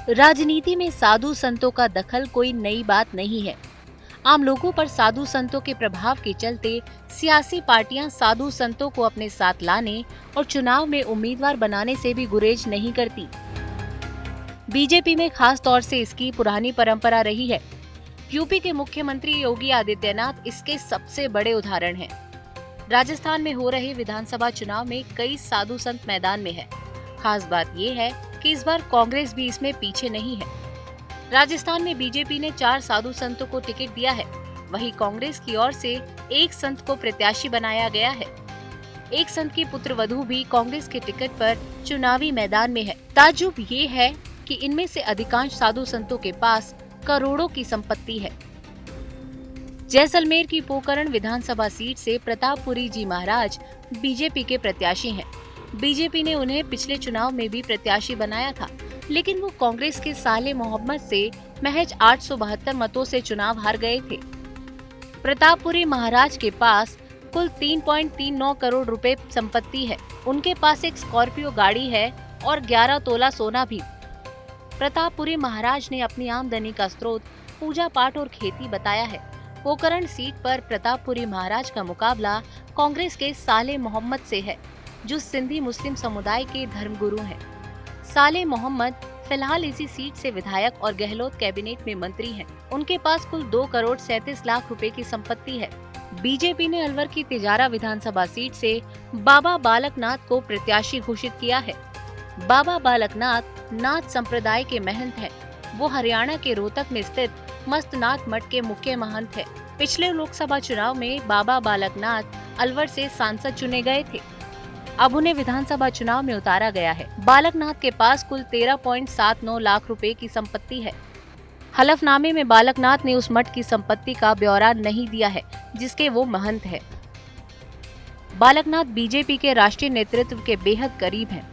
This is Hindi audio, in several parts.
राजनीति में साधु संतों का दखल कोई नई बात नहीं है। आम लोगों पर साधु संतों के प्रभाव के चलते सियासी पार्टियां साधु संतों को अपने साथ लाने और चुनाव में उम्मीदवार बनाने से भी गुरेज नहीं करती। बीजेपी में खास तौर से इसकी पुरानी परंपरा रही है। यूपी के मुख्यमंत्री योगी आदित्यनाथ इसके सबसे बड़े उदाहरण हैं। राजस्थान में हो रहे विधानसभा चुनाव में कई साधु संत मैदान में है। खास बात ये है कि इस बार कांग्रेस भी इसमें पीछे नहीं है। राजस्थान में बीजेपी ने 4 साधु संतों को टिकट दिया है। वहीं कांग्रेस की ओर से एक संत को प्रत्याशी बनाया गया है। एक संत की पुत्रवधू भी कांग्रेस के टिकट पर चुनावी मैदान में है। ताज्जुब ये है कि इनमें से अधिकांश साधु संतों के पास करोड़ों की संपत्ति है। जैसलमेर की पोकरण विधानसभा सीट से प्रतापपुरी जी महाराज बीजेपी के प्रत्याशी हैं। बीजेपी ने उन्हें पिछले चुनाव में भी प्रत्याशी बनाया था, लेकिन वो कांग्रेस के साले मोहम्मद से महज 872 मतों से चुनाव हार गए थे। प्रतापपुरी महाराज के पास कुल 3.39 करोड़ रुपए संपत्ति है। उनके पास एक स्कॉर्पियो गाड़ी है और 11 तोला सोना भी। प्रतापपुरी महाराज ने अपनी आमदनी का स्रोत पूजा पाठ और खेती बताया है। पोकरण सीट पर प्रतापपुरी महाराज का मुकाबला कांग्रेस के साले मोहम्मद से है, जो सिंधी मुस्लिम समुदाय के धर्मगुरु हैं। साले मोहम्मद फिलहाल इसी सीट से विधायक और गहलोत कैबिनेट में मंत्री हैं। उनके पास कुल 2 करोड़ 37 लाख रुपए की संपत्ति है। बीजेपी ने अलवर की तिजारा विधानसभा सीट से बाबा बालकनाथ को प्रत्याशी घोषित किया है। बाबा बालकनाथ नाथ संप्रदाय के महंत हैं। वो हरियाणा के रोहतक में स्थित मस्तनाथ मठ के मुख्य महंत हैं। पिछले लोकसभा चुनाव में बाबा बालकनाथ अलवर से सांसद चुने गए थे। अब उन्हें विधानसभा चुनाव में उतारा गया है। बालकनाथ के पास कुल 13.79 लाख रुपए की संपत्ति है। हलफनामे में बालकनाथ ने उस मठ की संपत्ति का ब्यौरा नहीं दिया है जिसके वो महंत है। बालकनाथ बीजेपी के राष्ट्रीय नेतृत्व के बेहद करीब हैं।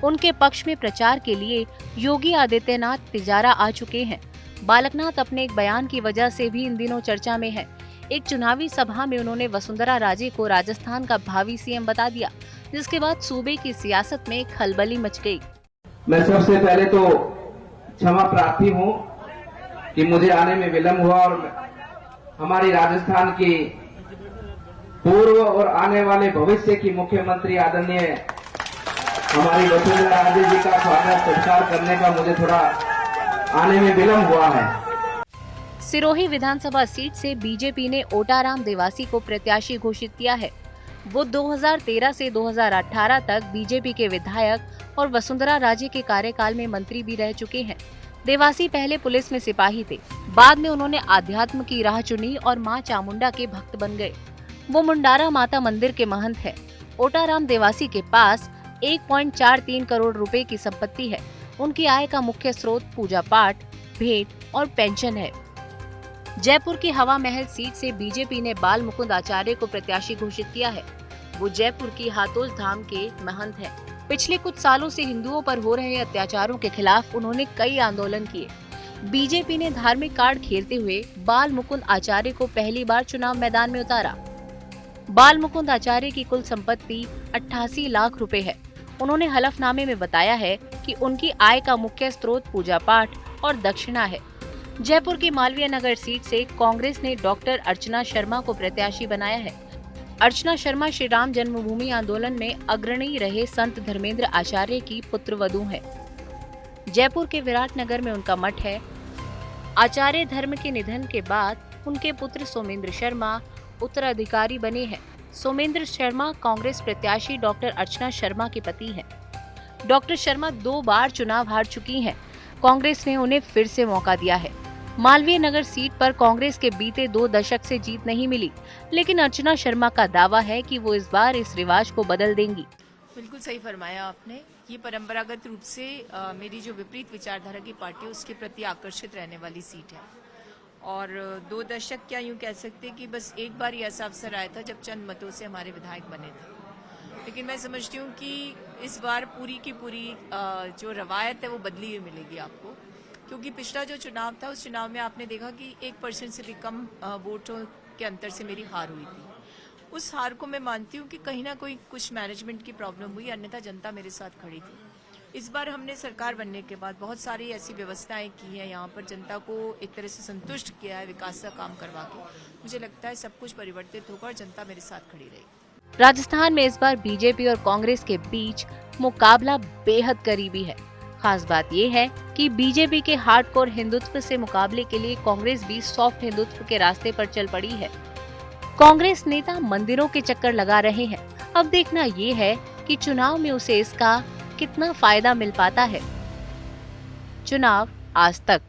उनके पक्ष में प्रचार के लिए योगी आदित्यनाथ तिजारा आ चुके हैं। बालकनाथ अपने एक बयान की वजह से भी इन दिनों चर्चा में है। एक चुनावी सभा में उन्होंने वसुंधरा राजे को राजस्थान का भावी सीएम बता दिया, जिसके बाद सूबे की सियासत में खलबली मच गई। मैं सबसे पहले तो क्षमा प्रार्थी हूँ कि मुझे आने में विलम्ब हुआ और हमारी राजस्थान की पूर्व और आने वाले भविष्य की मुख्यमंत्री आदरणीय हमारी वसुंधरा राजे जी का स्वागत सत्कार करने का मुझे थोड़ा आने में विलम्ब हुआ है। सिरोही विधानसभा सीट से बीजेपी ने ओटाराम देवासी को प्रत्याशी घोषित किया है। वो 2013 से 2018 तक बीजेपी के विधायक और वसुंधरा राजे के कार्यकाल में मंत्री भी रह चुके हैं। देवासी पहले पुलिस में सिपाही थे। बाद में उन्होंने आध्यात्म की राह चुनी और मां चामुंडा के भक्त बन गए। वो मुंडारा माता मंदिर के महंत है। ओटाराम देवासी के पास 1.43 करोड़ रुपए की संपत्ति है। उनकी आय का मुख्य स्रोत पूजा पाठ, भेंट और पेंशन है। जयपुर की हवा महल सीट से बीजेपी ने बाल मुकुंद आचार्य को प्रत्याशी घोषित किया है। वो जयपुर की हाथोस धाम के महंत हैं। पिछले कुछ सालों से हिंदुओं पर हो रहे अत्याचारों के खिलाफ उन्होंने कई आंदोलन किए। बीजेपी ने धार्मिक कार्ड खेलते हुए बाल मुकुंद आचार्य को पहली बार चुनाव मैदान में उतारा। बाल मुकुंद आचार्य की कुल संपत्ति 88 लाख रुपए है। उन्होंने हलफनामे में बताया है कि उनकी आय का मुख्य स्रोत पूजा पाठ और दक्षिणा है। जयपुर की मालवीय नगर सीट से कांग्रेस ने डॉक्टर अर्चना शर्मा को प्रत्याशी बनाया है। अर्चना शर्मा श्री राम जन्मभूमि आंदोलन में अग्रणी रहे संत धर्मेंद्र आचार्य की पुत्रवधू हैं। जयपुर के विराटनगर में उनका मठ है। आचार्य धर्म के निधन के बाद उनके पुत्र सोमेंद्र शर्मा उत्तराधिकारी बने हैं। सोमेंद्र शर्मा कांग्रेस प्रत्याशी डॉक्टर अर्चना शर्मा के पति हैं। डॉक्टर शर्मा 2 बार चुनाव हार चुकी हैं। कांग्रेस ने उन्हें फिर से मौका दिया है। मालवीय नगर सीट पर कांग्रेस के बीते 2 दशक से जीत नहीं मिली, लेकिन अर्चना शर्मा का दावा है कि वो इस बार इस रिवाज को बदल देंगी। बिल्कुल सही फरमाया आपने। ये परंपरागत रूप से मेरी जो विपरीत विचारधारा की पार्टी है उसके प्रति आकर्षित रहने वाली सीट है। और 2 दशक क्या यूं कह सकते कि बस एक बार ही ऐसा अवसर आया था जब चंद मतों से हमारे विधायक बने थे। लेकिन मैं समझती हूँ कि इस बार पूरी की पूरी जो रवायत है वो बदली हुई मिलेगी आपको, क्योंकि पिछला जो चुनाव था उस चुनाव में आपने देखा कि 1% से भी कम वोटों के अंतर से मेरी हार हुई थी। उस हार को मैं मानती हूँ कि कहीं ना कोई कुछ मैनेजमेंट की प्रॉब्लम हुई, अन्यथा जनता मेरे साथ खड़ी थी। इस बार हमने सरकार बनने के बाद बहुत सारी ऐसी व्यवस्थाएं की हैं, यहाँ पर जनता को एक तरह से संतुष्ट किया है विकास का काम करवा के। मुझे लगता है सब कुछ परिवर्तित होगा और जनता मेरे साथ खड़ी रहेगी। राजस्थान में इस बार बीजेपी और कांग्रेस के बीच मुकाबला बेहद करीबी है। खास बात ये है कि बीजेपी के हार्डकोर हिंदुत्व से मुकाबले के लिए कांग्रेस भी सॉफ्ट हिंदुत्व के रास्ते पर चल पड़ी है। कांग्रेस नेता मंदिरों के चक्कर लगा रहे हैं। अब देखना ये है कि चुनाव में उसे इसका कितना फायदा मिल पाता है। चुनाव आज तक।